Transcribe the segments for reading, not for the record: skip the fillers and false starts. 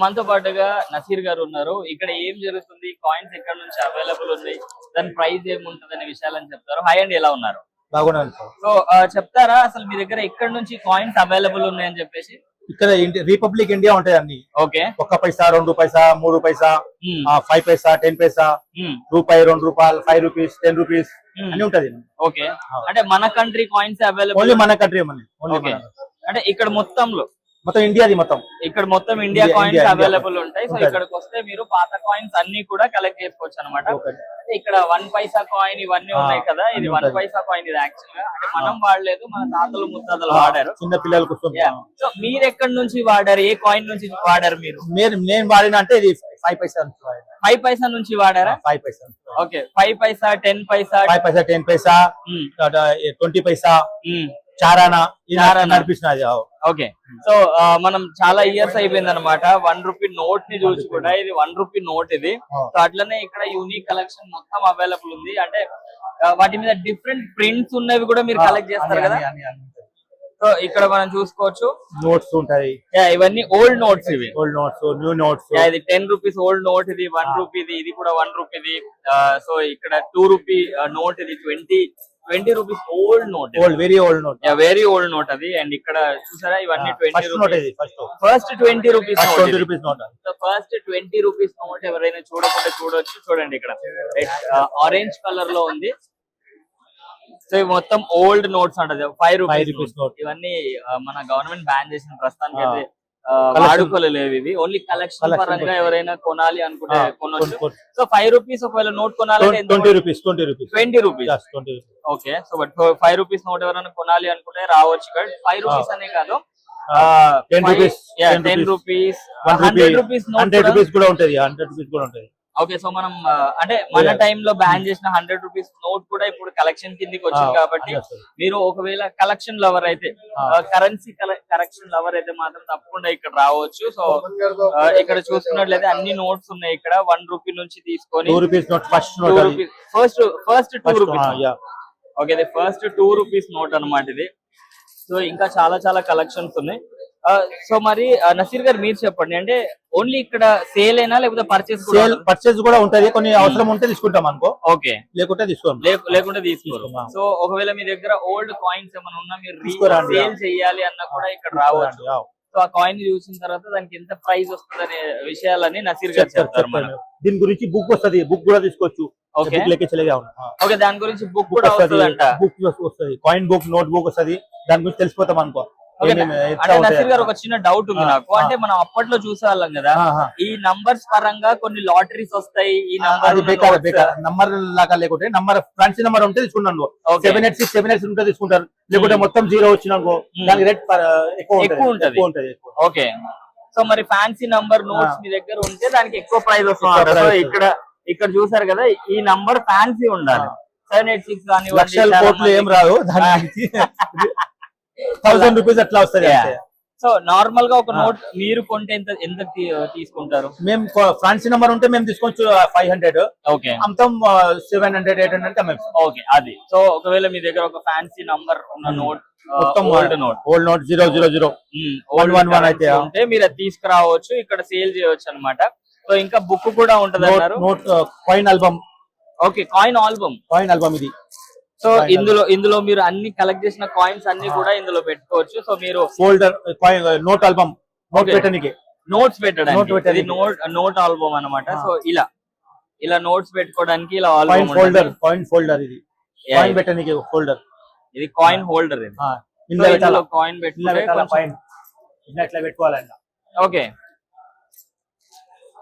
మనతో పాటుగా నసీర్ గారు ఉన్నారు. ఇక్కడ ఏం జరుగుతుంది, కాయిన్స్ ఎక్కడ నుంచి అవైలబుల్ ఉన్నాయి, దాని ప్రైస్ ఏముంటది అనే విషయాలని చెప్తారు. హాయ్ అండి, ఎలా ఉన్నారు? బాగున్నాను సార్. సో చెప్తారా అసలు మీ దగ్గర ఎక్కడ నుంచి కాయిన్స్ అవైలబుల్ ఉన్నాయని చెప్పేసి? ఇక్కడ రిపబ్లిక్ ఇండియా ఉంటాయి అన్ని. ఓకే. 1 పైసా, 2 పైసా, 3 పైసా, 5 పైసా, 10 పైసా, రూపాయి, 2 రూపాయలు, 5 రూపీస్, 10 రూపీస్ అని ఉంటది. ఓకే, అంటే మన కంట్రీ కాయిన్స్ అవైలబుల్? ఓన్లీ మన కంట్రీ. అంటే ఇక్కడ మొత్తంలో మొత్తం ఇండియాది మొత్తం ఇక్కడ మొత్తం ఇండియా కాయిన్స్ అవైలబుల్ ఉంటాయి. సో ఇక్కడికి వస్తే మీరు పాత కాయిన్స్ అన్ని కూడా కలెక్ట్ చేసుకోవచ్చు అనమాట. ఇక్కడ 1 పైసా కాయిన్ ఇవన్నీ ఉన్నాయి కదా, ఇది 1 పైసా కాయిన్. ఇది యాక్చువల్ గా అంటే మనం వాడలేదు, మన తాతలు ముత్తాతలు వాడారు, చిన్న పిల్లలకు. సో మీరు ఎక్కడి నుంచి వాడారు, ఏ కాయిన్ నుంచి వాడారు మీరు? నేను వాడిన అంటే ఇది 5 పైసా. 5 పైసా నుంచి వాడారా? 5 పైసా. ఓకే. 5 పైసా, 10 పైసా, 5 పైసా, 10 పైసా, 20 పైసా, చారానా నడిపిస్తున్నది. ఓకే. సో మనం చాలా ఇయర్స్ అయిపోయింది అనమాట 1 రూపీ నోట్ ని చూసి కూడా. ఇది 1 రూపీ నోట్ ఇది. సో అట్లనే ఇక్కడ యూనిక్ కలెక్షన్ మొత్తం అవైలబుల్ ఉంది. అంటే వాటి మీద డిఫరెంట్ ప్రింట్స్ ఉన్నవి కూడా మీరు కలెక్ట్ చేస్తారు కదా. సో ఇక్కడ మనం చూసుకోవచ్చు, నోట్స్ ఉంటాయి. ఇవన్నీ ఓల్డ్ నోట్స్, ఇవి ఓల్డ్ నోట్స్, న్యూ నోట్స్. ఇది 10 రూపీస్ ఓల్డ్ నోట్, ఇది 1 రూపీది, ఇది కూడా 1 రూపీది. సో ఇక్కడ 2 రూపీ నోట్, ఇది 20 rupees old note, very old note, very old note అది. అండ్ ఇక్కడ చూసారా, ఇవన్నీ 20 rupees, first 20 rupees note. So first 20 rupees note ఎవరైనా చూడకుండా చూడొచ్చు. చూడండి ఇక్కడ ఆరెంజ్ కలర్ లో ఉంది. సో ఇవి మొత్తం ఓల్డ్ నోట్స్ అంటది, 5 రూపీస్ నోట్. ఇవన్నీ మన గవర్నమెంట్ బ్యాన్ చేసిన ప్రస్తుతానికి అయితే వాడుకోలేవు ఇవి. ఓన్లీ కలెక్షన్ పరంగా ఎవరైనా కొనాలి అనుకుంటే కొనొచ్చు. సో 5 రూపీస్ ఒకవేళ నోట్ కొనాలంటే 20 rupees. 20 rupees. Okay. So but 5 rupees note ఎవరైనా కొనాలి అనుకుంటే రావచ్చు ఇక్కడ. 5 రూపీస్ అనే కాదు, 10 రూపీస్, 100 రూపీస్ నోట్, 100 రూపీస్ కూడా ఉంటది. 100 రూపీస్ కూడా ఉంటది. ఓకే. సో మనం అంటే మన టైంలో బ్యాన్ చేసిన 100 రూపీస్ నోట్ కూడా ఇప్పుడు కలెక్షన్ కిందకి వచ్చింది. కాబట్టి మీరు ఒకవేళ కలెక్షన్ లవర్ అయితే, కరెన్సీ కలెక్షన్ లవర్ అయితే మాత్రం తప్పకుండా ఇక్కడ రావచ్చు. సో ఇక్కడ చూసుకున్నట్లయితే అన్ని నోట్స్ ఉన్నాయి ఇక్కడ. 1 రూపీ నుంచి తీసుకొని ఫస్ట్ 2 రూపీస్. ఓకే, ఇది ఫస్ట్ 2 రూపీస్ నోట్ అనమాట ఇది. సో ఇంకా చాలా చాలా కలెక్షన్స్ ఉన్నాయి. సో మరి నసీర్ గారు మీరు చెప్పండి, అంటే ఓన్లీ ఇక్కడ సేల్ అయినా లేకపోతే పర్చేస్ కూడా ఉంటది? కొన్ని అవసరం ఉంటే తీసుకుంటాం అనుకో. ఓకే. లేకుంటే తీసుకోరు. సో ఒకవేళ మీ దగ్గర ఓల్డ్ కాయిన్స్ ఏమైనా ఉన్నా మీరు సేల్ చేయాలి అన్నా కూడా ఇక్కడ రావచ్చు. సో ఆ కాయిన్ చూసిన తర్వాత దానికి ఎంత ప్రైస్ వస్తుంది అనే విషయాలని నసీర్ గారు చెప్తారు. దీని గురించి బుక్ వస్తుంది, బుక్ కూడా తీసుకోవచ్చు. ఓకే, దాని గురించి బుక్ కూడా వస్తుందంట. బుక్ వస్తుంది, కాయిన్ బుక్, నోట్ బుక్ వస్తుంది. దాని గురించి తెలిసిపోతాం అనుకో. అంటే నసీర్ గారు ఒక చిన్న డౌట్ ఉంది నాకు. అంటే మనం అప్పట్లో చూసేవాళ్ళం కదా, ఈ నంబర్స్ పరంగా కొన్ని లాటరీస్ వస్తాయి. ఈ నంబర్ లాగా లేకుంటే నంబర్ ఫ్యాన్సీ నంబర్ ఉంటే తీసుకున్నాను. 786 ఉంటే తీసుకుంటారు. లేకుంటే మొత్తం 0 వచ్చినాకో దానికి రేట్ ఎక్కువ ఉంటది. ఓకే. సో మరి ఫ్యాన్సీ నంబర్ నోట్స్ మీ దగ్గర ఉంటే దానికి ఎక్కువ ప్రైస్ వస్తుంది. ఇక్కడ చూసారు కదా, ఈ నంబర్ ఫ్యాన్సీ ఉండాలి. 786 కానీ లక్షల కోట్లు ఏం రాదు, 1000 రూపీస్ అట్లా వస్తుంది. సో నార్మల్ గా ఒక నోట్ మీరు కొంటే ఎంత తీసుకుంటారు? మేము ఫ్యాన్సీ నెంబర్ ఉంటే మేము తీసుకోవచ్చు 500. ఓకే. మొత్తం 700, 800. ఓకే, అది. సో ఒకవేళ మీ దగ్గర ఒక ఫ్యాన్సీ నంబర్ ఉన్న నోట్, మొత్తం ఓల్డ్ నోట్ 000 111 అయితే ఉంటే మీరు అది తీసుకురావచ్చు, ఇక్కడ సేల్ చేయవచ్చు అనమాట. సో ఇంకా బుక్ కూడా ఉంటది అన్నారు. Note coin album. Okay, coin album ఇది. సో ఇందులో మీరు అన్ని కలెక్ట్ చేసిన కాయిన్స్ అన్ని కూడా ఇందులో పెట్టుకోవచ్చు. సో మీరు ఫోల్డర్ నోట్ ఆల్బమ్, నోట్స్ పెట్టడానికి నోట్ ఆల్బమ్ అనమాట. సో ఇలా నోట్స్ పెట్టుకోవడానికి ఇలా ఆల్బమ్ కాయిన్ ఫోల్డర్. ఇది కాయిన్ పెట్టడానికి ఫోల్డర్, ఇది కాయిన్ హోల్డర్. ఇది ఇందులో కాయిన్ పెట్టుకోవాలంట. ఓకే.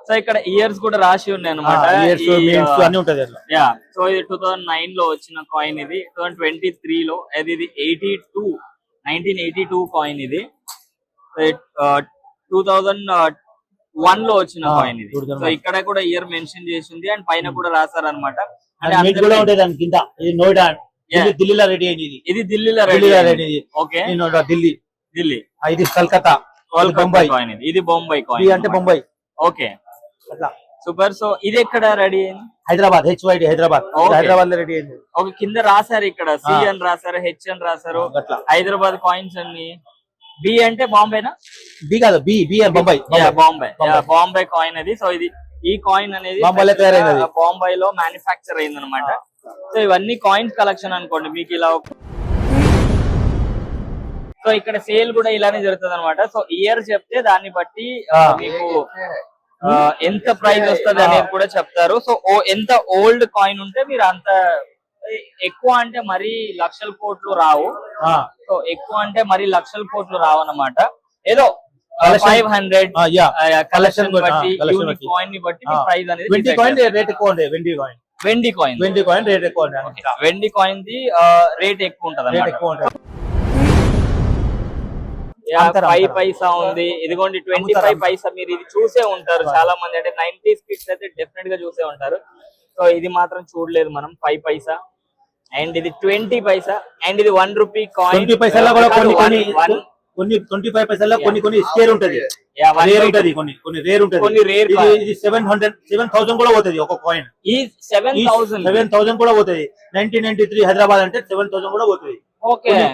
సో ఇక్కడ ఇయర్స్ కూడా రాసి ఉన్నాయి అనమాట. సో ఇది 2009 లో వచ్చిన కాయిన్, ఇది 2023 లో. ఇది 1982 కాయిన్. ఇది 2001 లో వచ్చిన కాయిన్ ఇది. సో ఇక్కడ కూడా ఇయర్ మెన్షన్ చేసింది అండ్ పైన కూడా రాశారనమాట. ఢిల్లీలో రెడీ అయింది. ఇది ఢిల్లీలో రెడీ. ఓకే. ఢిల్లీ. ఇది కలకత్తా, బొంబాయి కాయిన్. ఇది బొంబాయి కాయిన్ అంటే బొంబాయి. Okay, super. సో ఇది ఎక్కడ రెడీ అయింది? హైదరాబాద్, HYD హైదరాబాద్ లో రెడీ అయింది. ఓకే, కింద రాశారు, ఇక్కడ C అని రాశారు, H అని రాశారు. హైదరాబాద్ కాయిన్స్ అన్ని బి అంటే బాంబేనా? బి కాదు, బి బొంబాయి. బాంబే కాయిన్ అది. సో ఇది ఈ కాయిన్ అనేది బాంబేలో మ్యానుఫ్యాక్చర్ అయింది అనమాట. సో ఇవన్నీ కాయిన్స్ కలెక్షన్ అనుకోండి మీకు ఇలా. సో ఇక్కడ సేల్ కూడా ఇలానే జరుగుతుంది అనమాట. సో ఇయర్ చెప్తే దాన్ని బట్టి మీకు ఎంత ప్రైస్ వస్తుంది అనేది కూడా చెప్తారు. సో ఎంత ఓల్డ్ కాయిన్ ఉంటే మీరు అంత ఎక్కువ అంటే మరీ లక్షల కోట్లు రావు. సో ఎక్కువ అంటే మరీ లక్షల కోట్లు రావు అన్నమాట. ఏదో 500 కలెక్షన్ బట్టి కాయిన్ ని బట్టి ప్రైస్ అనేది. వెండి కాయిన్ రేట్ ఎక్కువ ఉంది. వెండి కాయిన్ రేట్ ఎక్కువ ఉంది. వెండి కాయిన్ ది రేట్ ఎక్కువ ఉంటది. 5 పైసా ఉంది, ఇదిగోండి 25 పైసా. మీరు ఇది చూసే ఉంటారు చాలా మంది, అంటే 90s కిడ్స్ అయితే డెఫినెట్ గా చూసే ఉంటారు. సో ఇది మాత్రం చూడలేదు మనం. 5 పైసా అండ్ ఇది 20 పైసా అండ్ ఇది 1 రూపీ కాయిన్. 20 పైసల్లో కూడా కొన్ని 25 పైసల్లో కొన్ని స్కేర్ ఉంటది, రేర్ ఉంటది, కొన్ని రేర్ ఉంటది. ఇది 7,000 కూడా పోతుంది ఒక కాయిన్. ఈ 7,000 కూడా పోతుంది. 1993 హైదరాబాద్ అంటే 7,000 కూడా పోతుంది.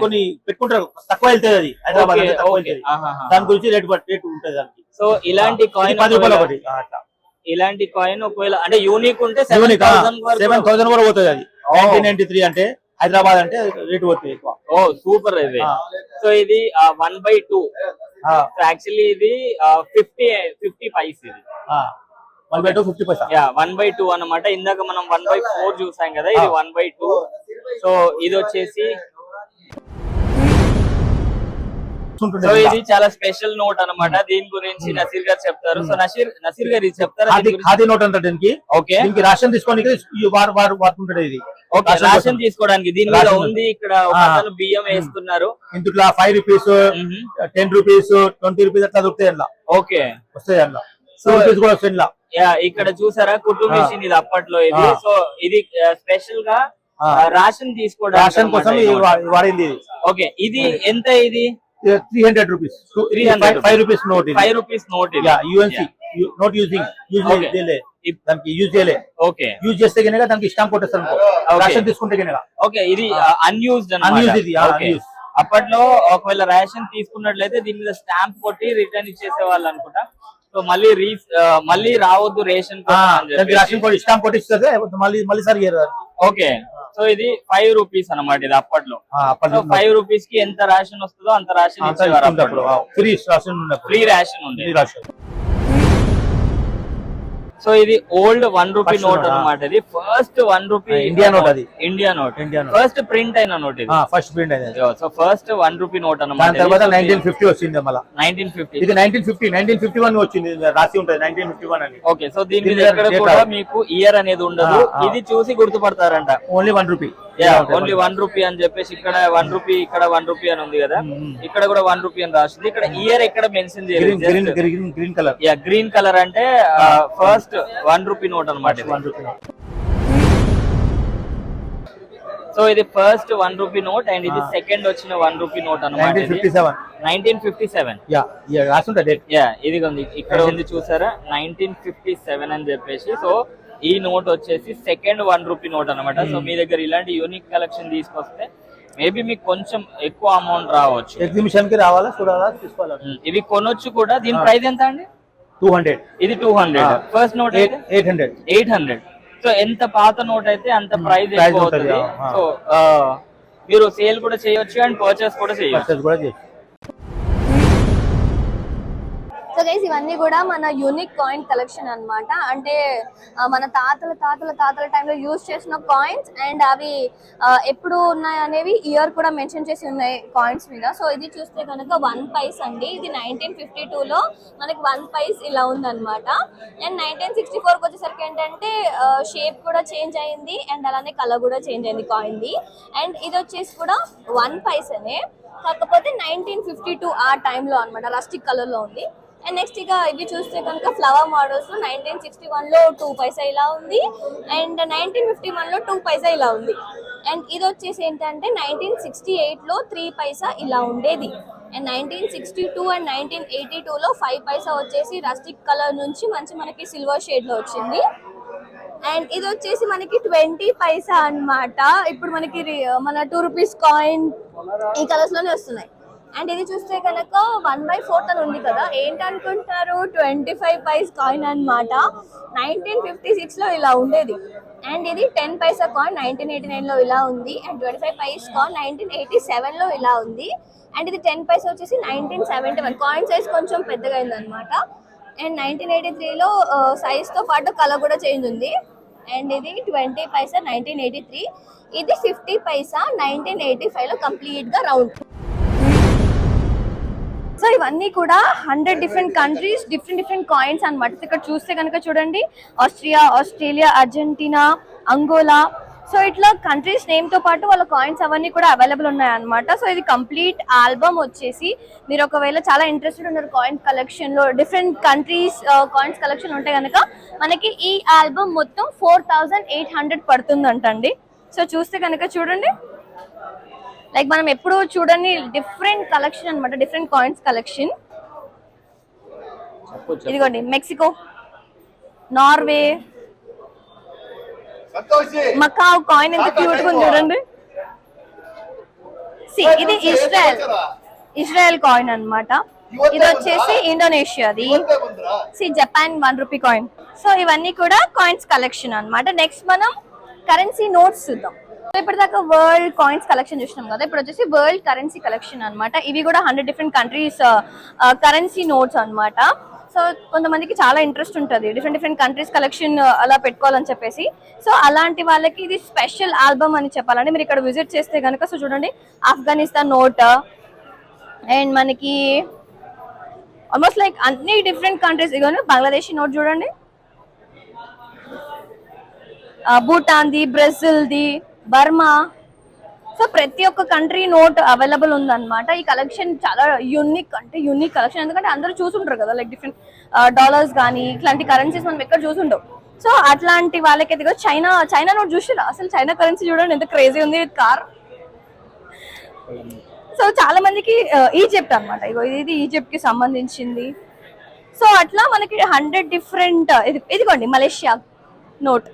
కొన్ని పెట్టుకుంటారు, తక్కువ వెళ్తుంది అది హైదరాబాద్ అంటే తక్కువ వెళ్తుంది. దాని గురించి రేట్ ఉంటది దానికి. సో ఇలాంటి కాయిన్ 10 రూపాయలు ఒకటి. ఇలాంటి కాయిన్ ఒకవేళ అంటే యూనిక్ ఉంటే 7,000 కూడా పోతుంది. అది 1993 అంటే హైదరాబాద్ అంటే రేట్ పోతుంది ఎక్కువ. సూపర్ ఇది. సో ఇది 1/2. యాక్చువల్లీ ఇది 50 పైస్. ఇది 1/2 50 పైసా. 1/2 అన్నమాట. ఇందాక మనం 1/4 చూసాం కదా, ఇది 1/2. సో ఇది వచ్చేసి సో ఇది చాలా స్పెషల్ నోట్ అన్నమాట. దీని గురించి నసీర్ గారు చెప్తారు. సో నసీర్ గారు ఇది చెప్తారు. ఖాదీ నోట్ అంటారు దీనికి. ఓకే, దీనికి రాషన్ తీసుకోవడానికి వాడుతుంటాడు. ఇది రాషన్ తీసుకోవడానికి దీని మీద ఉంది. ఇక్కడ బియ్యం వేస్తున్నారు. ఇంట్లో 5 రూపీస్, 10 రూపీస్, 20 రూపీస్ అట్లా దొరుకుతాయి అందులో. ఓకే, వస్తాయి అందులో. సో కూడా వస్తాయి. ఇక్కడ చూసారా కుట్టు మిషన్ ఇది అప్పట్లో. ఇది సో ఇది స్పెషల్ గా రాషన్ తీసుకోవడానికి, రాషన్ కోసం వాడింది. ఓకే, ఇది ఎంత? ఇది 300 rupees. 5 rupees note. 5 rupees note. UNC note using దానికి యూజ్ చేయలే. ఓకే, యూజ్ చేస్తే కనుక దానికి స్టాంప్ కొట్టేస్తారు. రాషన్ తీసుకుంటే కనుక. ఓకే, ఇది అన్యూజ్డ్ అన్నమాట. అప్పట్లో ఒకవేళ రేషన్ తీసుకున్నట్లయితే దీని మీద స్టాంప్ కొట్టి రిటర్న్ ఇచ్చేసే వాళ్ళు అనుకుంటా. సో మళ్ళీ రావద్దు రేషన్ స్టాంప్ కొట్టి ఇస్తే మళ్ళీ సరి. ఓకే, సో ఇది 5 రూపీస్ అన్నమాట. ఇది అప్పట్లో 5 రూపీస్ కి ఎంత రేషన్ వస్తుందో అంత రేషన్ ఇచ్చేవారు. ఫ్రీ రేషన్ ఉంది. సో ఇది ఓల్డ్ 1 రూపీ నోట్ అన్నమాట. ఇది ఫస్ట్ 1 రూపీ ఇండియా నోట్. అది ఇండియా నోట్ ఫస్ట్ ప్రింట్ అయిన నోట్. ఇది ఫస్ట్ ప్రింట్ అయింది. సో ఫస్ట్ 1 రూపీ నోట్ అన్నమాట. తర్వాత 1950 వచ్చింది. మళ్ళీ 1950. ఇది 1951 వచ్చింది, రాసి ఉంటది 1951 అని. ఓకే, సో దీని మీద ఎక్కడ కూడా మీకు ఇయర్ అనేది ఉండదు. ఇది చూసి గుర్తుపడతారంట. Only 1 rupee. ఓన్లీ 1 రూపీ అని చెప్పేసి ఇక్కడ 1 రూపీ, ఇక్కడ 1 రూపీ అని ఉంది కదా, ఇక్కడ కూడా 1 రూపీ అని రాసింది. ఇక్కడ ఇయర్ ఎక్కడ మెన్షన్ చేయలేదు. Green colour. గ్రీన్ కలర్ అంటే ఫస్ట్ 1 రూపీ నోట్ అన్నమాట. సో ఇది ఫస్ట్ 1 రూపీ నోట్ అండ్ ఇది సెకండ్ వచ్చిన 1 రూపీ నోట్ అన్నమాట. 1957. ఇది ఉంది, ఇక్కడ ఉంది చూసారా, 1957 అని చెప్పేసి. సో ఈ నోట్ వచ్చేసి సెకండ్ 1 రూపీ నోట్ అన్నమాట. సో మీ దగ్గర ఇలాంటి యూనిక్ కలెక్షన్ తీసుకొస్తే మేబీ మీకు కొంచెం ఎక్కువ అమౌంట్ రావచ్చు. ఎగ్జిబిషన్ కి రావాలా, చూడాలా, తీసుకోవాలా. ఇది కొనొచ్చు కూడా. దీని ప్రైస్ ఎంత అండి? 200. ఇది 200. First note 800. సో ఎంత పాత నోట్ అయితే అంత ప్రైస్ ఎక్కువ అవుతుంది. సో మీరు సేల్ కూడా చేయొచ్చు అండ్ పర్చేస్ కూడా చేయొచ్చు. సో గైస్, ఇవన్నీ కూడా మన యూనిక్ కాయిన్ కలెక్షన్ అన్నమాట. అంటే మన తాతల టైంలో యూజ్ చేసిన కాయిన్స్ అండ్ అవి ఎప్పుడు ఉన్నాయి అనేవి ఇయర్ కూడా మెన్షన్ చేసి ఉన్నాయి కాయిన్స్ మీద. సో ఇది చూస్తే కనుక 1 పైస్ అండి. ఇది 1952లో మనకి 1 పైస్ ఇలా ఉందన్నమాట. అండ్ 1964కి వచ్చేసరికి ఏంటంటే షేప్ కూడా చేంజ్ అయింది అండ్ అలానే కలర్ కూడా చేంజ్ అయింది కాయిన్ ది. అండ్ ఇది వచ్చేసి కూడా 1 పైస్ అనే, కాకపోతే 1952 ఆ టైంలో అనమాట, రస్టిక్ కలర్ లో ఉంది. అండ్ నెక్స్ట్ ఇక ఇవి చూస్తే కనుక ఫ్లవర్ మోడల్స్ 1961లో 2 పైసా ఇలా ఉంది అండ్ 1951లో 2 పైసా ఇలా ఉంది. అండ్ ఇది వచ్చేసి ఏంటంటే 1968లో 3 పైసా ఇలా ఉండేది. అండ్ 1962 అండ్ 1982లో 5 పైసా వచ్చేసి రస్టిక్ కలర్ నుంచి మనకి సిల్వర్ షేడ్ లో వచ్చింది. అండ్ ఇది వచ్చేసి మనకి 20 పైసా అన్నమాట. ఇప్పుడు మనకి మన 2 రూపీస్ కాయిన్ ఈ కలర్స్ లోనే వస్తున్నాయి. అండ్ ఇది చూస్తే కనుక 1/4 అని ఉంది కదా, ఏంటనుకుంటున్నారు, 25 పైస్ కాయిన్ అన్నమాట. 1956 లో ఇలా ఉండేది. అండ్ ఇది 10 పైసా కాయిన్ 1989 లో ఇలా ఉంది. అండ్ 25 పైస్ కాయిన్ 1987 లో ఇలా ఉంది. అండ్ ఇది 10 పైసా వచ్చేసి 1971. కాయిన్ సైజ్ కొంచెం పెద్దగా అయింది అనమాట. అండ్ 1983 లో సైజ్ తో పాటు కలర్ కూడా చేంజ్ ఉంది. అండ్ ఇది 20 పైసా 1983, ఇది 50 పైసా 1985 లో కంప్లీట్ గా రౌండ్. సో ఇవన్నీ కూడా 100 డిఫరెంట్ కంట్రీస్, డిఫరెంట్ కాయిన్స్ అన్నమాట. ఇక్కడ చూస్తే కనుక చూడండి, Austria, Australia, Argentina, Angola. So ఇట్లా కంట్రీస్ నేమ్ తో పాటు వాళ్ళ కాయిన్స్ అవన్నీ కూడా అవైలబుల్ ఉన్నాయి అన్నమాట. సో ఇది కంప్లీట్ ఆల్బమ్ వచ్చేసి, మీరు ఒకవేళ చాలా ఇంట్రెస్టెడ్ ఉన్నారు కాయిన్ కలెక్షన్ లో, డిఫరెంట్ కంట్రీస్ కాయిన్స్ కలెక్షన్ ఉంటే కనుక మనకి ఈ ఆల్బమ్ మొత్తం 4800 పడుతుందంటండి. సో చూస్తే కనుక చూడండి, లైక్ మనం ఎప్పుడు చూడండి డిఫరెంట్ కలెక్షన్ అన్నమాట, డిఫరెంట్ కాయిన్స్ కలెక్షన్. ఇదిగోండి మెక్సికో, నార్వే, మకావ్ కాయిన్ ఎంత క్యూట్ గా ఉంది చూడండి. ఇది ఇజ్రాయెల్ కాయిన్ అన్నమాట. ఇది వచ్చేసి ఇండోనేషియాది. Japan 1 rupee coin. సో ఇవన్నీ కూడా కాయిన్స్ కలెక్షన్ అన్నమాట. నెక్స్ట్ మనం కరెన్సీ నోట్స్ చూద్దాం. ఇప్పటిదాకా వరల్డ్ కాయిన్స్ కలెక్షన్ చూసినాం కదా, ఇప్పుడు వచ్చేసి వరల్డ్ కరెన్సీ కలెక్షన్ అన్నమాట. ఇవి కూడా 100 డిఫరెంట్ కంట్రీస్ కరెన్సీ నోట్స్ అన్నమాట. సో కొంతమందికి చాలా ఇంట్రెస్ట్ ఉంటుంది డిఫరెంట్ కంట్రీస్ కలెక్షన్ అలా పెట్టుకోవాలని చెప్పేసి. సో అలాంటి వాళ్ళకి ఇది స్పెషల్ ఆల్బమ్ అని చెప్పాలండి. మీరు ఇక్కడ విజిట్ చేస్తే కనుక, సో చూడండి ఆఫ్ఘనిస్తాన్ నోట్, అండ్ మనకి ఆల్మోస్ట్ లైక్ అన్ని డిఫరెంట్ కంట్రీస్. ఇగోండి బంగ్లాదేశీ నోట్ చూడండి, భూటాన్ది, బ్రెజిల్ది, బర్మా. సో ప్రతి ఒక్క కంట్రీ నోట్ అవైలబుల్ ఉందన్నమాట. ఈ కలెక్షన్ చాలా యూనిక్, అంటే యూనిక్ కలెక్షన్. ఎందుకంటే అందరూ చూసుంటారు కదా, లైక్ డిఫరెంట్ డాలర్స్ కానీ ఇట్లాంటి కరెన్సీస్ మనం ఎక్కడ చూసుంటాం. సో అట్లాంటి వాళ్ళకి ఎదిగో చైనా నోట్ చూసిరా, అసలు చైనా కరెన్సీ చూడండి ఎంత క్రేజీ ఉంది, కార్. సో చాలా మందికి ఈజిప్ట్ అన్నమాట, ఇది ఈజిప్ట్ కి సంబంధించింది. సో అట్లా మనకి 100 డిఫరెంట్. ఇదిగోండి Malaysia note,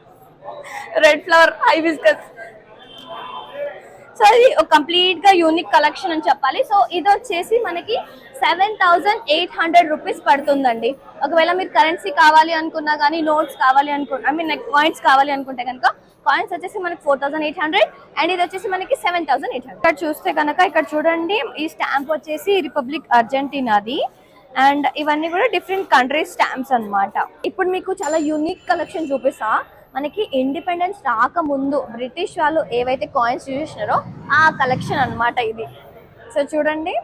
red flower, hibiscus. So ఇది కంప్లీట్ గా యూనిక్ కలెక్షన్ అని చెప్పాలి. సో ఇది వచ్చేసి మనకి 7800 రూపీస్ పడుతుందండి. ఒకవేళ మీరు కరెన్సీ కావాలి అనుకున్నా కానీ, నోట్స్ కావాలి అనుకున్నా, కాయిన్స్ కావాలి అనుకుంటే కనుక కాయిన్స్ వచ్చేసి మనకి 4800, అండ్ ఇది వచ్చేసి మనకి 7800. ఇక్కడ చూస్తే కనుక ఇక్కడ చూడండి, ఈ స్టాంప్ వచ్చేసి రిపబ్లిక్ అర్జెంటీనాది. అండ్ ఇవన్నీ కూడా డిఫరెంట్ కంట్రీస్ స్టాంప్స్ అన్నమాట. ఇప్పుడు మీకు చాలా యూనిక్ కలెక్షన్ చూపిస్తా. మనకి ఇండిపెండెన్స్ రాకముందు బ్రిటిష్ వాళ్ళు ఏవైతే కాయిన్స్ యూజ్ చేసినారో ఆ కలెక్షన్ అన్నమాట ఇది. సో చూడండి,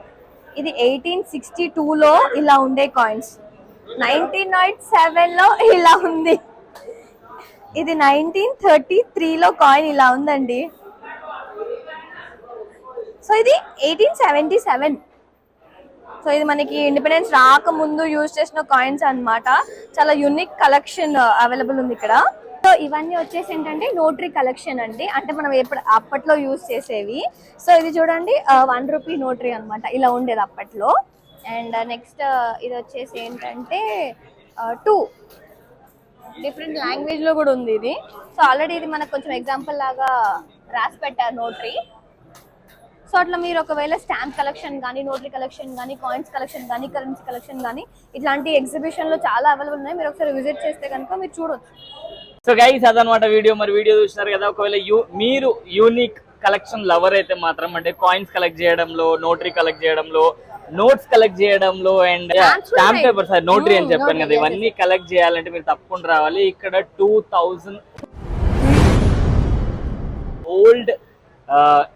ఇది 1862లో ఇలా ఉండే కాయిన్స్, 1907లో ఇలా ఉంది, ఇది 1933లో కాయిన్ ఇలా ఉందండి. సో ఇది 1877. సో ఇది మనకి ఇండిపెండెన్స్ రాకముందు యూజ్ చేసిన కాయిన్స్ అన్నమాట. చాలా యూనిక్ కలెక్షన్ అవైలబుల్ ఉంది ఇక్కడ. సో ఇవన్నీ వచ్చేసి ఏంటంటే నోటరీ కలెక్షన్ అండి, అంటే మనం అప్పట్లో యూజ్ చేసేవి. సో ఇది చూడండి 1 రూపీ నోటరీ అన్నమాట, ఇలా ఉండేది అప్పట్లో. అండ్ నెక్స్ట్ ఇది వచ్చేసి ఏంటంటే 2 డిఫరెంట్ లాంగ్వేజ్ లో కూడా ఉంది ఇది. సో ఆల్రెడీ ఇది మనకు కొంచెం ఎగ్జాంపుల్ లాగా రాసి పెట్టారు నోటరీ. సో అట్లా మీరు ఒకవేళ స్టాంప్ కలెక్షన్ కానీ, నోటరీ కలెక్షన్ కానీ, కాయిన్స్ కలెక్షన్ కానీ, కరెన్సీ కలెక్షన్ కానీ ఇట్లాంటి ఎగ్జిబిషన్ లో చాలా అవైలబుల్ ఉన్నాయి. మీరు ఒకసారి విజిట్ చేస్తే కనుక మీరు చూడొచ్చు. సో గైస్ అదనమాట వీడియో. మరి వీడియో చూసినారు కదా, ఒకవేళ మీరు యూనిక్ కలెక్షన్ లవర్ అయితే మాత్రం, అంటే కాయిన్స్ కలెక్ట్ చేయడంలో, నోటరీ కలెక్ట్ చేయడంలో, నోట్స్ కలెక్ట్ చేయడంలో, అండ్ స్టాంప్ పేపర్స్, నోటరీ అని చెప్పాను కదా, ఇవన్నీ కలెక్ట్ చేయాలంటే మీరు తప్పకుండా రావాలి. ఇక్కడ 2000 ఓల్డ్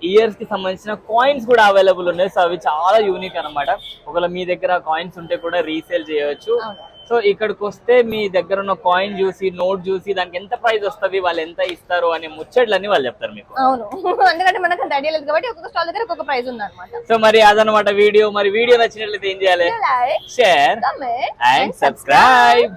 ఇయర్స్ కి సంబంధించిన కాయిన్స్ కూడా అవైలబుల్ ఉన్నాయి. సో అవి చాలా యూనిక్ అన్నమాట. ఒకవేళ మీ దగ్గర కాయిన్స్ ఉంటే కూడా రీసేల్ చేయొచ్చు. సో ఇక్కడికి వస్తే మీ దగ్గర ఉన్న కాయిన్ చూసి, నోట్ చూసి, దానికి ఎంత ప్రైస్ వస్తుంది, వాళ్ళు ఎంత ఇస్తారు అనే ముచ్చట్లన్నీ వాళ్ళు చెప్తారు మీకు. అవును, ఎందుకంటే మనకు అంత ఐడియా లేదు కాబట్టి ఒక్కొక్క స్టాల్ దగ్గర ఒక్కొక్క ప్రైస్ ఉంది అన్నమాట. సో మరి అదనమాట వీడియో. మరి వీడియో నచ్చినట్లయితే ఏం చేయాలి? Share, comment and subscribe.